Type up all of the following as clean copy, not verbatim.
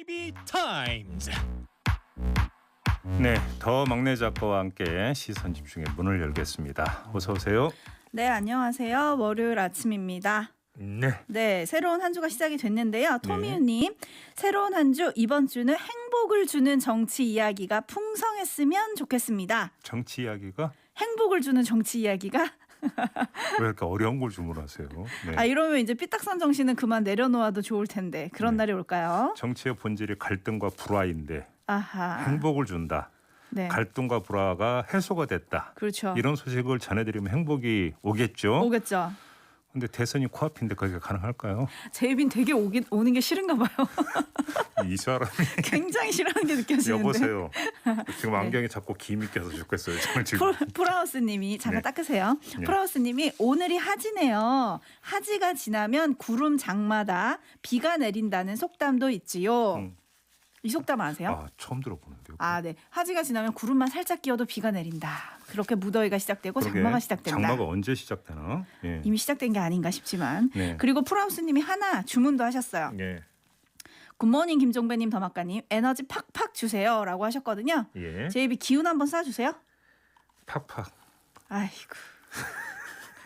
TV 타임즈. 네, 더 막내 작가와 함께 시선 집중의 문을 열겠습니다. 어서 오세요. 네, 안녕하세요. 월요일 아침입니다. 네. 새로운 한 주가 시작이 됐는데요. 토미유님, 새로운 한 주, 이번 주는 행복을 주는 정치 이야기가 풍성했으면 좋겠습니다. 정치 이야기가 행복을 주는 정치 이야기가? 왜 이렇게 어려운 걸 주문하세요? 네. 이러면 이제 삐딱선 정신은 그만 내려놓아도 좋을 텐데 그런 날이 올까요? 정치의 본질이 갈등과 불화인데 아하. 행복을 준다. 네. 갈등과 불화가 해소가 됐다. 그렇죠. 이런 소식을 전해드리면 행복이 오겠죠. 오겠죠. 근데 대선이 코앞인데 그게 가능할까요? 제 입인 되게 오는 게 싫은가 봐요. 이 사람이 굉장히 싫어하는 게 느껴지는데. 여보세요. 지금 안경에 자꾸 김이 껴서 죽겠어요. 정말 지금. 프라우스님이 잠깐 네. 닦으세요. 네. 프라우스님이 오늘이 하지네요. 하지가 지나면 구름 장마다 비가 내린다는 속담도 있지요. 이 속담 아세요? 아, 처음 들어보는데요. 네. 하지가 지나면 구름만 살짝 끼어도 비가 내린다. 그렇게 무더위가 시작되고 그러게, 장마가 시작된다. 장마가 언제 시작되나? 예. 이미 시작된 게 아닌가 싶지만. 네. 그리고 프라우스님이 하나 주문도 하셨어요. 예. 굿모닝 김종배님 더마카님 에너지 팍팍 주세요라고 하셨거든요. 예. 제 입이 기운 한번 쏴주세요. 팍팍. 아이고.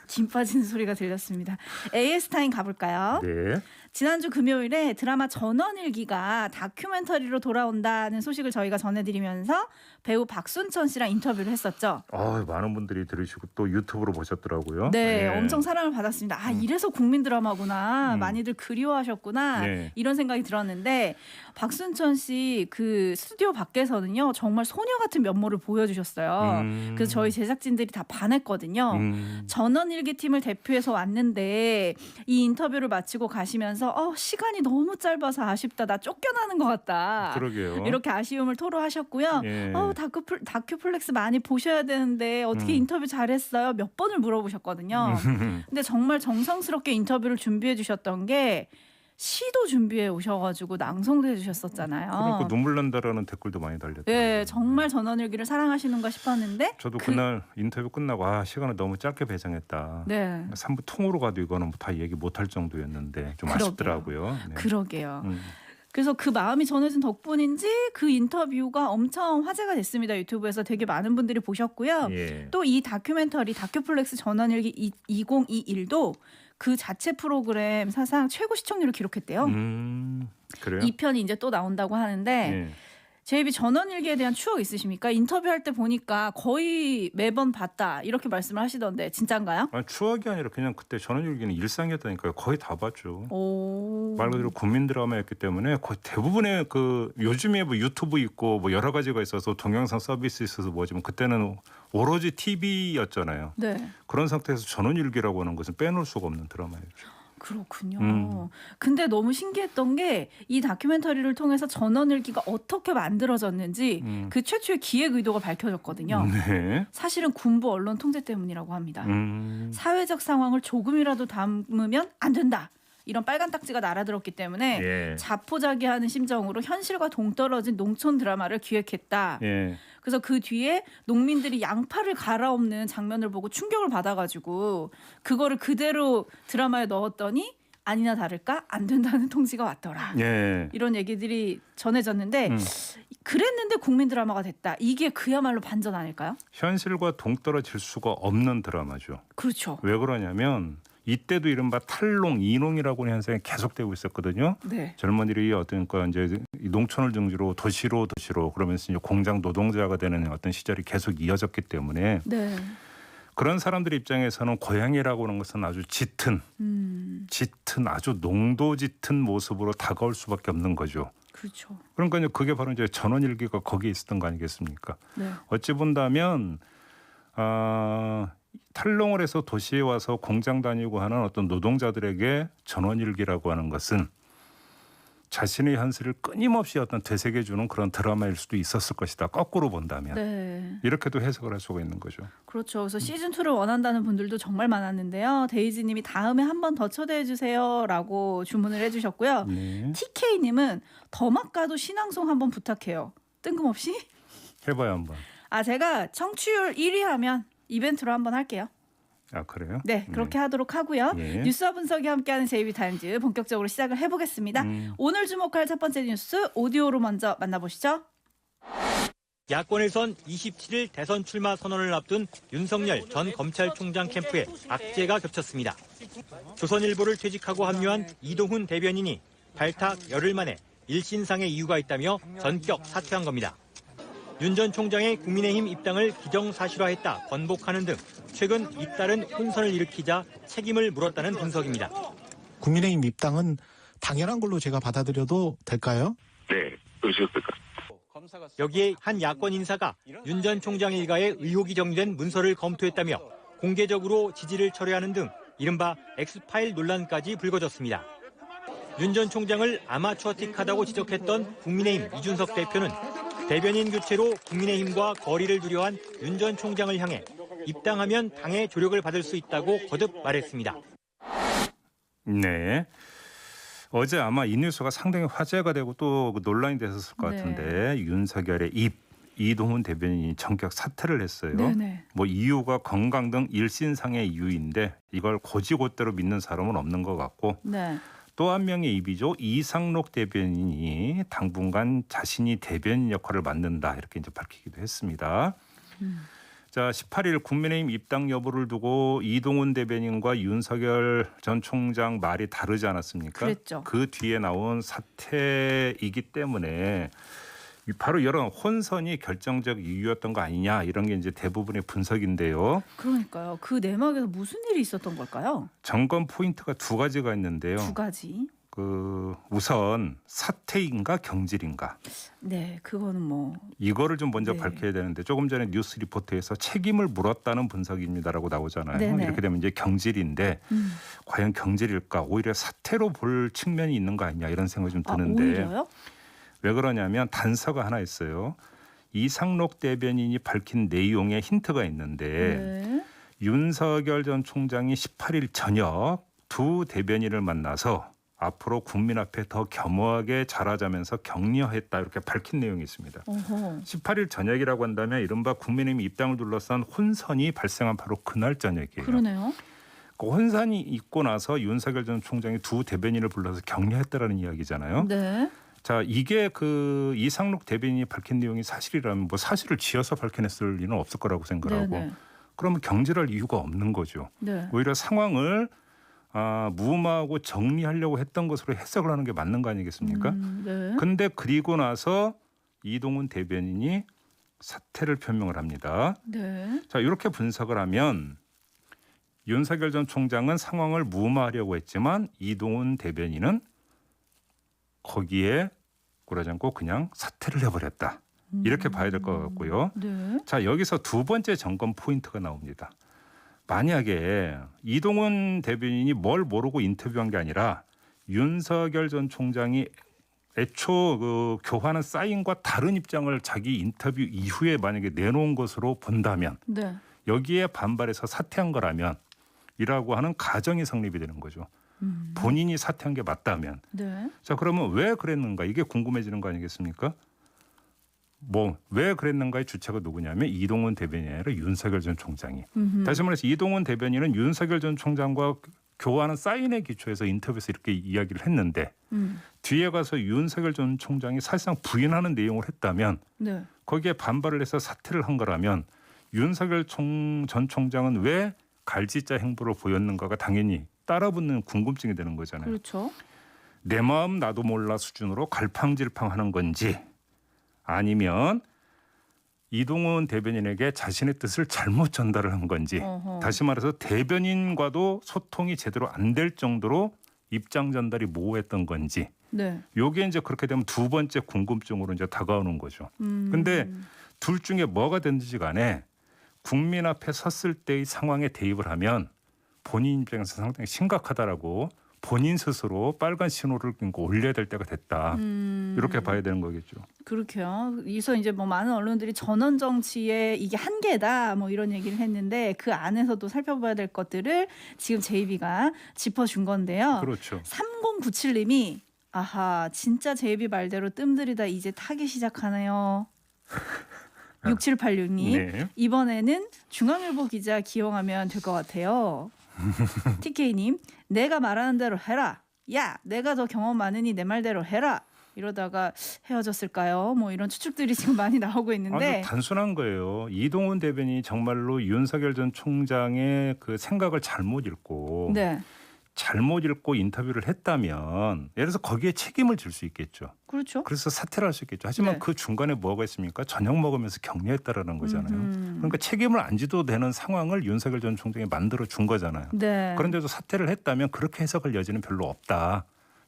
김 빠지는 소리가 들렸습니다. AS 타임 가볼까요? 네. 지난주 금요일에 드라마 전원일기가 다큐멘터리로 돌아온다는 소식을 저희가 전해드리면서 배우 박순천 씨랑 인터뷰를 했었죠. 많은 분들이 들으시고 또 유튜브로 보셨더라고요. 네, 예. 엄청 사랑을 받았습니다. 이래서 국민 드라마구나. 많이들 그리워하셨구나. 네. 이런 생각이 들었는데 박순천 씨 그 스튜디오 밖에서는요. 정말 소녀 같은 면모를 보여주셨어요. 그래서 저희 제작진들이 다 반했거든요. 전원일기 팀을 대표해서 왔는데 이 인터뷰를 마치고 가시면서 시간이 너무 짧아서 아쉽다. 나 쫓겨나는 것 같다. 그러게요. 이렇게 아쉬움을 토로하셨고요. 예. 다큐플렉스 많이 보셔야 되는데 어떻게 인터뷰 잘했어요? 몇 번을 물어보셨거든요. 근데 정말 정성스럽게 인터뷰를 준비해 주셨던 게 시도 준비해 오셔가지고 낭송도 해주셨었잖아요. 그러니까 눈물 난다라는 댓글도 많이 달렸더라고요. 네, 정말 전원일기를 사랑하시는가 싶었는데 저도 그날 인터뷰 끝나고 시간을 너무 짧게 배정했다. 네. 3부 통으로 가도 이거는 다 얘기 못할 정도였는데 좀 그러게요. 아쉽더라고요. 네. 그러게요. 그래서 그 마음이 전해진 덕분인지 그 인터뷰가 엄청 화제가 됐습니다. 유튜브에서 되게 많은 분들이 보셨고요. 예. 또 이 다큐멘터리 다큐플렉스 전원일기 2021도 그 자체 프로그램 사상 최고 시청률을 기록했대요. 그래요? 2편이 이제 또 나온다고 하는데 예. 제이비 전원일기에 대한 추억 있으십니까? 인터뷰할 때 보니까 거의 매번 봤다 이렇게 말씀을 하시던데 진짠가요? 추억이 아니라 그냥 그때 전원일기는 일상이었다니까요. 거의 다 봤죠. 오. 말 그대로 국민 드라마였기 때문에 거의 대부분의 요즘에 뭐 유튜브 있고 뭐 여러 가지가 있어서 동영상 서비스 있어서 뭐지만 그때는 오로지 TV였잖아요. 네. 그런 상태에서 전원일기라고 하는 것은 빼놓을 수가 없는 드라마였죠. 그렇군요. 근데 너무 신기했던 게 이 다큐멘터리를 통해서 전원일기가 어떻게 만들어졌는지 그 최초의 기획 의도가 밝혀졌거든요. 네. 사실은 군부 언론 통제 때문이라고 합니다. 사회적 상황을 조금이라도 담으면 안 된다. 이런 빨간 딱지가 날아들었기 때문에 예. 자포자기하는 심정으로 현실과 동떨어진 농촌 드라마를 기획했다. 예. 그래서 그 뒤에 농민들이 양파를 갈아엎는 장면을 보고 충격을 받아가지고 그거를 그대로 드라마에 넣었더니 아니나 다를까 안 된다는 통지가 왔더라. 예. 이런 얘기들이 전해졌는데 그랬는데 국민 드라마가 됐다. 이게 그야말로 반전 아닐까요? 현실과 동떨어질 수가 없는 드라마죠. 그렇죠. 왜 그러냐면 이때도 이른바 탈농, 이농이라고 하는 현상이 계속되고 있었거든요. 네. 젊은이들이 이제 이 농촌을 중지로 도시로 그러면서 이제 공장 노동자가 되는 어떤 시절이 계속 이어졌기 때문에 네. 그런 사람들 입장에서는 고향이라고 하는 것은 아주 짙은 아주 농도 짙은 모습으로 다가올 수밖에 없는 거죠. 그렇죠. 그러니까 이제 그게 바로 이제 전원일기가 거기에 있었던 거 아니겠습니까? 네. 어찌 본다면 탈농을 해서 도시에 와서 공장 다니고 하는 어떤 노동자들에게 전원일기라고 하는 것은 자신의 현실을 끊임없이 어떤 되새겨주는 그런 드라마일 수도 있었을 것이다. 거꾸로 본다면. 네. 이렇게도 해석을 할 수가 있는 거죠. 그렇죠. 그래서 시즌2를 원한다는 분들도 정말 많았는데요. 데이지님이 다음에 한 번 더 초대해 주세요라고 주문을 해주셨고요. 네. TK님은 더마카도 신앙송 한번 부탁해요. 뜬금없이? 해봐요 한번. 제가 청취율 1위 하면 이벤트로 한번 할게요. 아 그래요? 네, 그렇게 하도록 하고요. 예. 뉴스와 분석이 함께하는 JB타임즈 본격적으로 시작을 해보겠습니다. 오늘 주목할 첫 번째 뉴스 오디오로 먼저 만나보시죠. 야권에선 27일 대선 출마 선언을 앞둔 윤석열 전 검찰총장 캠프에 악재가 겹쳤습니다. 조선일보를 퇴직하고 합류한 이동훈 대변인이 발탁 열흘 만에 일신상의 이유가 있다며 전격 사퇴한 겁니다. 윤 전 총장의 국민의힘 입당을 기정사실화했다 번복하는 등 최근 잇따른 혼선을 일으키자 책임을 물었다는 분석입니다. 국민의힘 입당은 당연한 걸로 제가 받아들여도 될까요? 네, 그러셨을까? 여기에 한 야권 인사가 윤 전 총장 일가의 의혹이 정리된 문서를 검토했다며 공개적으로 지지를 철회하는 등 이른바 엑스파일 논란까지 불거졌습니다. 윤 전 총장을 아마추어틱하다고 지적했던 국민의힘 이준석 대표는 대변인 교체로 국민의힘과 거리를 두려한 윤 전 총장을 향해 입당하면 당의 조력을 받을 수 있다고 거듭 말했습니다. 네. 어제 아마 이 뉴스가 상당히 화제가 되고 또 논란이 됐었을 것 네. 같은데 윤석열의 이동훈 대변인이 전격 사퇴를 했어요. 네네. 뭐 이유가 건강 등 일신상의 이유인데 이걸 고지고대로 믿는 사람은 없는 것 같고 네. 또 한 명의 입이죠. 이상록 대변인이 당분간 자신이 대변인 역할을 맡는다 이렇게 이제 밝히기도 했습니다. 자, 18일 국민의힘 입당 여부를 두고 이동훈 대변인과 윤석열 전 총장 말이 다르지 않았습니까? 그랬죠. 그 뒤에 나온 사태이기 때문에 바로 이런 혼선이 결정적 이유였던 거 아니냐 이런 게 이제 대부분의 분석인데요. 그러니까요. 그 내막에서 무슨 일이 있었던 걸까요? 점검 포인트가 두 가지가 있는데요. 두 가지. 우선 사태인가 경질인가 네, 그거는 뭐 이거를 좀 먼저 네. 밝혀야 되는데 조금 전에 뉴스 리포트에서 책임을 물었다는 분석입니다라고 나오잖아요. 네네. 이렇게 되면 이제 경질인데 과연 경질일까 오히려 사태로 볼 측면이 있는 거 아니냐 이런 생각이 좀 드는데 오히려요? 왜 그러냐면 단서가 하나 있어요. 이상록 대변인이 밝힌 내용에 힌트가 있는데 네. 윤석열 전 총장이 18일 저녁 두 대변인을 만나서 앞으로 국민 앞에 더 겸허하게 잘하자면서 격려했다 이렇게 밝힌 내용이 있습니다. 어허. 18일 저녁이라고 한다면 이른바 국민의힘 입당을 둘러싼 혼선이 발생한 바로 그날 저녁이에요. 그러네요. 그 혼선이 있고 나서 윤석열 전 총장이 두 대변인을 불러서 격려했다라는 이야기잖아요. 네. 자, 이게 그 이상록 대변인이 밝힌 내용이 사실이라면 뭐 사실을 지어서 밝혀냈을 리는 없을 거라고 생각하고 네네. 그러면 경질할 이유가 없는 거죠. 네. 오히려 상황을 무마하고 정리하려고 했던 것으로 해석을 하는 게 맞는 거 아니겠습니까? 네. 근데 그리고 나서 이동훈 대변인이 사퇴를 표명을 합니다. 네. 자, 이렇게 분석을 하면 윤석열 전 총장은 상황을 무마하려고 했지만 이동훈 대변인은 거기에 굴하지 않고 그냥 사퇴를 해버렸다. 이렇게 봐야 될 것 같고요. 네. 자, 여기서 두 번째 점검 포인트가 나옵니다. 만약에 이동훈 대변인이 뭘 모르고 인터뷰한 게 아니라 윤석열 전 총장이 애초 그 교환한 사인과 다른 입장을 자기 인터뷰 이후에 만약에 내놓은 것으로 본다면 네. 여기에 반발해서 사퇴한 거라면 이라고 하는 가정이 성립이 되는 거죠. 본인이 사퇴한 게 맞다면. 네. 자, 그러면 왜 그랬는가? 이게 궁금해지는 거 아니겠습니까? 뭐 왜 그랬는가의 주체가 누구냐면 이동훈 대변인이 아니라 윤석열 전 총장이. 다시 말해서 이동훈 대변인은 윤석열 전 총장과 교환한 사인에 기초해서 인터뷰에서 이렇게 이야기를 했는데 뒤에 가서 윤석열 전 총장이 사실상 부인하는 내용을 했다면 네. 거기에 반발을 해서 사퇴를 한 거라면 윤석열 전 총장은 왜 갈지자 행보를 보였는가가 당연히 따라붙는 궁금증이 되는 거잖아요. 그렇죠. 내 마음 나도 몰라 수준으로 갈팡질팡하는 건지 아니면 이동훈 대변인에게 자신의 뜻을 잘못 전달을 한 건지 어허. 다시 말해서 대변인과도 소통이 제대로 안 될 정도로 입장 전달이 모호했던 건지 네. 요게 이제 그렇게 되면 두 번째 궁금증으로 이제 다가오는 거죠. 근데 둘 중에 뭐가 됐든지 간에 국민 앞에 섰을 때의 상황에 대입을 하면 본인 입장에서 상당히 심각하다라고 본인 스스로 빨간 신호를 올려야 될 때가 됐다. 이렇게 봐야 되는 거겠죠. 그렇게요. 그래서 이제 뭐 많은 언론들이 전원 정치의 이게 한계다 뭐 이런 얘기를 했는데 그 안에서도 살펴봐야 될 것들을 지금 JB가 짚어준 건데요. 그렇죠. 3097님이 아하 진짜 JB 말대로 뜸들이다 이제 타기 시작하네요. 6786님 네. 이번에는 중앙일보 기자 기용하면 될 것 같아요. TK님 내가 말하는 대로 해라. 야 내가 더 경험 많으니 내 말대로 해라. 이러다가 헤어졌을까요? 뭐 이런 추측들이 지금 많이 나오고 있는데 아주 단순한 거예요. 이동훈 대변인이 정말로 윤석열 전 총장의 그 생각을 잘못 읽고 네 잘못 읽고 인터뷰를 했다면 예를 들어서 거기에 책임을 질 수 있겠죠. 그렇죠. 그래서 사퇴를 할 수 있겠죠. 하지만 네. 그 중간에 뭐가 있습니까? 저녁 먹으면서 격려했다라는 거잖아요. 그러니까 책임을 안 지도 되는 상황을 윤석열 전 총장이 만들어 준 거잖아요. 네. 그런데도 사퇴를 했다면 그렇게 해석할 여지는 별로 없다.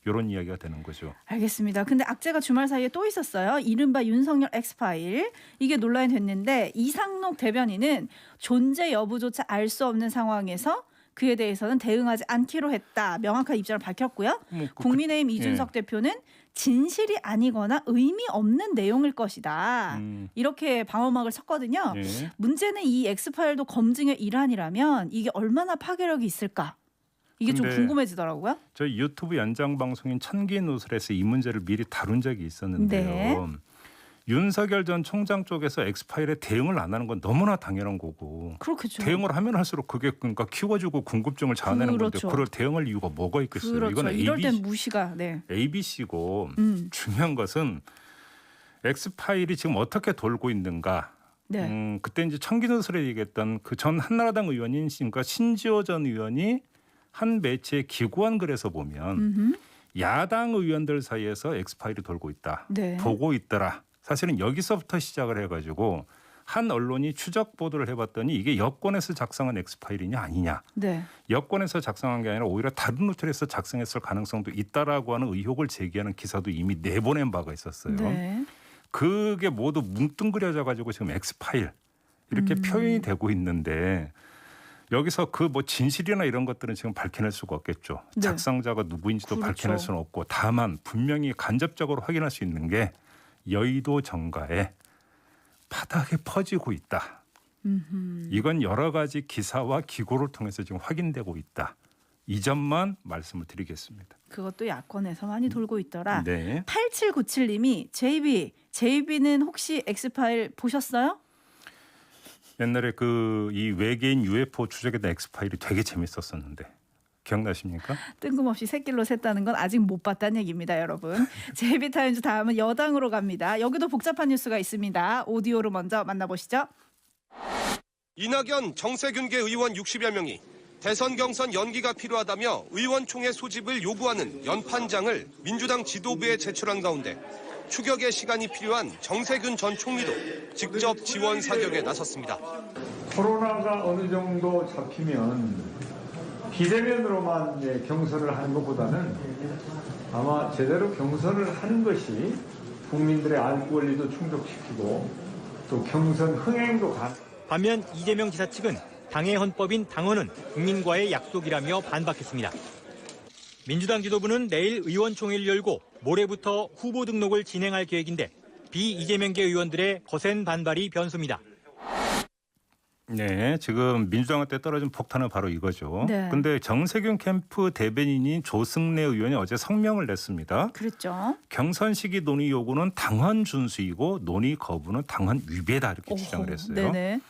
이런 이야기가 되는 거죠. 알겠습니다. 근데 악재가 주말 사이에 또 있었어요. 이른바 윤석열 엑스파일. 이게 논란이 됐는데 이상록 대변인은 존재 여부조차 알 수 없는 상황에서 그에 대해서는 대응하지 않기로 했다. 명확한 입장을 밝혔고요. 국민의힘 이준석 대표는 진실이 아니거나 의미 없는 내용일 것이다. 이렇게 방어막을 쳤거든요. 예. 문제는 이 엑스파일도 검증의 일환이라면 이게 얼마나 파괴력이 있을까? 이게 좀 근데 궁금해지더라고요. 저희 유튜브 연장 방송인 천기누설에서 이 문제를 미리 다룬 적이 있었는데요. 네. 윤석열 전 총장 쪽에서 엑스파일에 대응을 안 하는 건 너무나 당연한 거고 그렇겠죠. 대응을 하면 할수록 그게 그러니까 키워주고 궁금증을 자아내는 그렇죠. 건데 그럴 대응할 이유가 뭐가 있겠어요. 그렇죠. 이건 이럴 땐 무시가. 네. ABC고 중요한 것은 엑스파일이 지금 어떻게 돌고 있는가. 네. 그때 이제 천기누설에 얘기했던 그 전 한나라당 의원인 그러니까 신지호 전 의원이 한 매체에 기고한 글에서 보면 야당 의원들 사이에서 엑스파일이 돌고 있다. 네. 보고 있더라. 사실은 여기서부터 시작을 해가지고 한 언론이 추적 보도를 해봤더니 이게 여권에서 작성한 엑스파일이냐 아니냐. 네. 여권에서 작성한 게 아니라 오히려 다른 루트에서 작성했을 가능성도 있다라고 하는 의혹을 제기하는 기사도 이미 내보낸 바가 있었어요. 네. 그게 모두 뭉뚱그려져 가지고 지금 엑스파일 이렇게 표현이 되고 있는데 여기서 그 뭐 진실이나 이런 것들은 지금 밝혀낼 수가 없겠죠. 네. 작성자가 누구인지도 그렇죠. 밝혀낼 수는 없고 다만 분명히 간접적으로 확인할 수 있는 게 여의도 정가에 바닥에 퍼지고 있다. 이건 여러 가지 기사와 기고를 통해서 지금 확인되고 있다. 이 점만 말씀을 드리겠습니다. 그것도 야권에서 많이 돌고 있더라. 네. 8797님이 JB는 혹시 엑스파일 보셨어요? 옛날에 그 이 외계인 UFO 추적했던 엑스파일이 되게 재밌었었는데 기억나십니까? 뜬금없이 새길로 샜다는 건 아직 못 봤다는 얘기입니다, 여러분. JB타임즈 다음은 여당으로 갑니다. 여기도 복잡한 뉴스가 있습니다. 오디오로 먼저 만나보시죠. 이낙연, 정세균계 의원 60여 명이 대선 경선 연기가 필요하다며 의원총회 소집을 요구하는 연판장을 민주당 지도부에 제출한 가운데 추격의 시간이 필요한 정세균 전 총리도 직접 지원 사격에 나섰습니다. 코로나가 어느 정도 잡히면 비대면으로만 경선을 하는 것보다는 아마 제대로 경선을 하는 것이 국민들의 알 권리도 충족시키고 또 경선 흥행도 반면 이재명 지사 측은 당의 헌법인 당헌은 국민과의 약속이라며 반박했습니다. 민주당 지도부는 내일 의원총회를 열고 모레부터 후보 등록을 진행할 계획인데 비이재명계 의원들의 거센 반발이 변수입니다. 네, 지금 민주당한테 떨어진 폭탄은 바로 이거죠. 네. 근데 정세균 캠프 대변인인 조승래 의원이 어제 성명을 냈습니다. 그랬죠. 경선 시기 논의 요구는 당헌 준수이고 논의 거부는 당헌 위배다 이렇게 주장을 했어요. 네네.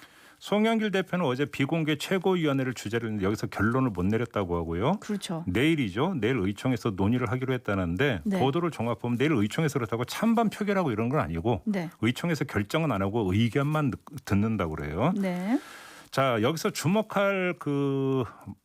송영길 대표는 어제 비공개 최고위원회를 주재를 했는데 여기서 결론을 못 내렸다고 하고요. 그렇죠. 내일이죠. 내일 의총에서 논의를 하기로 했다는데 네. 보도를 종합하면 내일 의총에서 그렇다고 찬반 표결하고 이런 건 아니고 네. 의총에서 결정은 안 하고 의견만 듣는다고 그래요. 네. 자, 여기서 주목할 그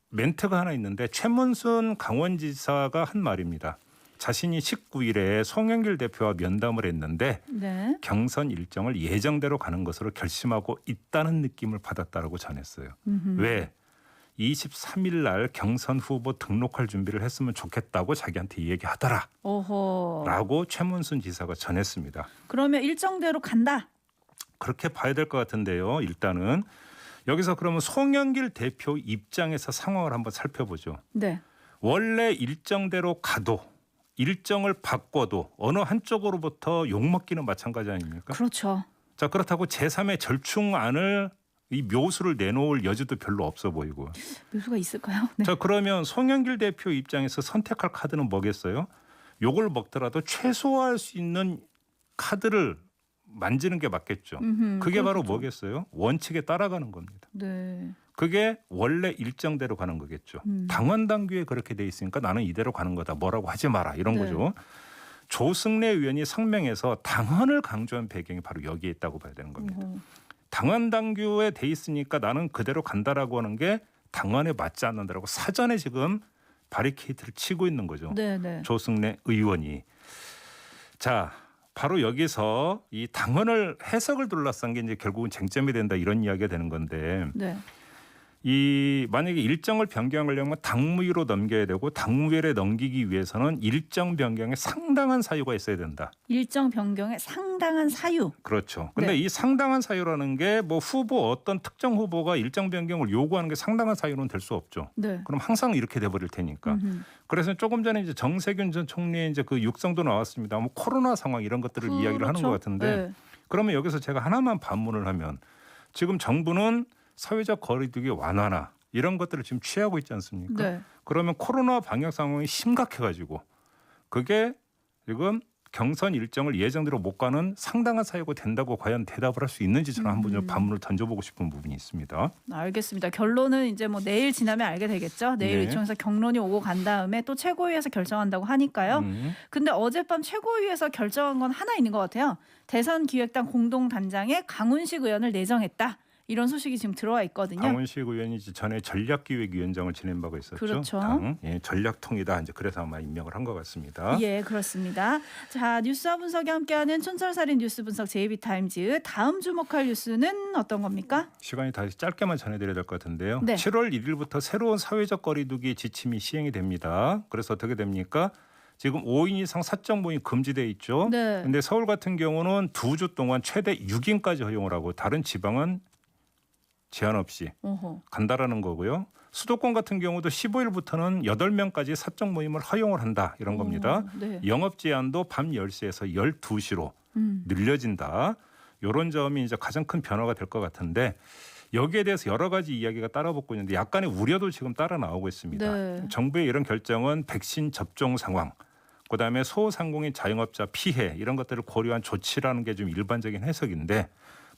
멘트가 하나 있는데 최문순 강원지사가 한 말입니다. 자신이 19일에 송영길 대표와 면담을 했는데 네. 경선 일정을 예정대로 가는 것으로 결심하고 있다는 느낌을 받았다라고 전했어요. 왜? 23일 날 경선 후보 등록할 준비를 했으면 좋겠다고 자기한테 얘기하더라. 오호. 라고 최문순 지사가 전했습니다. 그러면 일정대로 간다. 그렇게 봐야 될 것 같은데요. 일단은 여기서 그러면 송영길 대표 입장에서 상황을 한번 살펴보죠. 네. 원래 일정대로 가도 일정을 바꿔도 어느 한쪽으로부터 욕먹기는 마찬가지 아닙니까? 그렇죠. 자, 그렇다고 제3의 절충안을 이 묘수를 내놓을 여지도 별로 없어 보이고. 묘수가 있을까요? 네. 자, 그러면 송영길 대표 입장에서 선택할 카드는 뭐겠어요? 욕을 먹더라도 최소화할 수 있는 카드를 만지는 게 맞겠죠. 그게 바로 뭐겠어요? 원칙에 따라가는 겁니다. 네. 그게 원래 일정대로 가는 거겠죠. 당원 당규에 그렇게 돼 있으니까 나는 이대로 가는 거다. 뭐라고 하지 마라 이런 네. 거죠. 조승래 의원이 성명에서 당헌을 강조한 배경이 바로 여기에 있다고 봐야 되는 겁니다. 당헌 당규에 돼 있으니까 나는 그대로 간다라고 하는 게 당헌에 맞지 않는다라고 사전에 지금 바리케이트를 치고 있는 거죠. 네. 조승래 의원이. 자, 바로 여기서 이 당헌을 해석을 둘러싼 게 이제 결국은 쟁점이 된다 이런 이야기가 되는 건데 네. 이 만약에 일정을 변경하려면 당무위로 넘겨야 되고 당무위에 넘기기 위해서는 일정 변경에 상당한 사유가 있어야 된다. 일정 변경에 상당한 사유. 그렇죠. 근데 네. 이 상당한 사유라는 게 뭐 후보 어떤 특정 후보가 일정 변경을 요구하는 게 상당한 사유는 될 수 없죠. 네. 그럼 항상 이렇게 돼버릴 테니까. 그래서 조금 전에 이제 정세균 전 총리의 이제 그 육성도 나왔습니다. 뭐 코로나 상황 이런 것들을 이야기를 하는 것 같은데 네. 그러면 여기서 제가 하나만 반문을 하면 지금 정부는 사회적 거리두기 완화나 이런 것들을 지금 취하고 있지 않습니까? 네. 그러면 코로나 방역 상황이 심각해가지고 그게 지금 경선 일정을 예정대로 못 가는 상당한 사유가 된다고 과연 대답을 할 수 있는지 저는 한번 좀 반문을 던져보고 싶은 부분이 있습니다. 알겠습니다. 결론은 이제 뭐 내일 지나면 알게 되겠죠. 내일 네. 의총에서 경론이 오고 간 다음에 또 최고위에서 결정한다고 하니까요. 근데 어젯밤 최고위에서 결정한 건 하나 있는 것 같아요. 대선기획당 공동단장에 강훈식 의원을 내정했다. 이런 소식이 지금 들어와 있거든요. 강훈식 의원이 전에 전략기획위원장을 지낸 바가 있었죠. 그렇죠. 전략통이다. 이제 그래서 아마 임명을 한 것 같습니다. 예, 그렇습니다. 자, 뉴스와 분석이 함께하는 촌철살인 뉴스 분석 JB타임즈. 다음 주목할 뉴스는 어떤 겁니까? 시간이 다시 짧게만 전해드려야 될 것 같은데요. 네. 7월 1일부터 새로운 사회적 거리두기 지침이 시행이 됩니다. 그래서 어떻게 됩니까? 지금 5인 이상 사적 모임 금지돼 있죠. 네. 근데 서울 같은 경우는 2주 동안 최대 6인까지 허용을 하고 다른 지방은 제한 없이 어허. 간다라는 거고요. 수도권 같은 경우도 15일부터는 8명까지 사적 모임을 허용을 한다 이런 겁니다. 네. 영업 제한도 밤 10시에서 12시로 늘려진다. 이런 점이 이제 가장 큰 변화가 될 것 같은데 여기에 대해서 여러 가지 이야기가 따라붙고 있는데 약간의 우려도 지금 따라 나오고 있습니다. 네. 정부의 이런 결정은 백신 접종 상황, 그다음에 소상공인 자영업자 피해 이런 것들을 고려한 조치라는 게 좀 일반적인 해석인데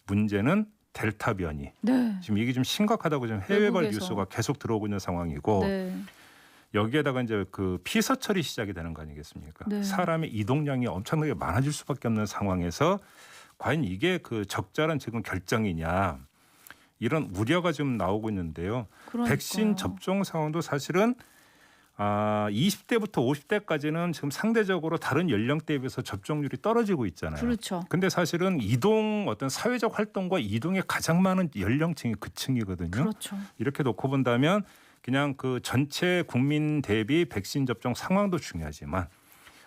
문제는 델타 변이. 네. 지금 이게 좀 심각하다고 지금 해외발 외국에서. 뉴스가 계속 들어오고 있는 상황이고 네. 여기에다가 이제 그 피서 처리 시작이 되는 거 아니겠습니까? 네. 사람의 이동량이 엄청나게 많아질 수밖에 없는 상황에서 과연 이게 그 적절한 지금 결정이냐 이런 우려가 좀 나오고 있는데요. 그러니까요. 백신 접종 상황도 사실은 20대부터 50대까지는 지금 상대적으로 다른 연령대에 비해서 접종률이 떨어지고 있잖아요. 그렇죠. 근데 사실은 이동 어떤 사회적 활동과 이동에 가장 많은 연령층이 그 층이거든요. 그렇죠. 이렇게 놓고 본다면 그냥 그 전체 국민 대비 백신 접종 상황도 중요하지만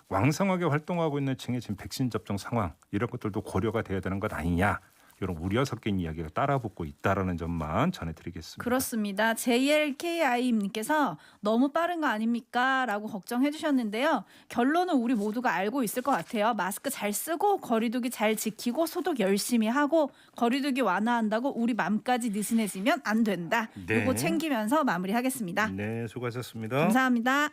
왕성하게 활동하고 있는 층의 지금 백신 접종 상황 이런 것들도 고려가 돼야 되는 것 아니냐. 이런 우려 섞인 이야기가 따라붙고 있다라는 점만 전해드리겠습니다. 그렇습니다. JLKI님께서 너무 빠른 거 아닙니까? 라고 걱정해 주셨는데요. 결론은 우리 모두가 알고 있을 것 같아요. 마스크 잘 쓰고 거리두기 잘 지키고 소독 열심히 하고 거리두기 완화한다고 우리 맘까지 느슨해지면 안 된다. 네. 이거 챙기면서 마무리하겠습니다. 네, 수고하셨습니다. 감사합니다.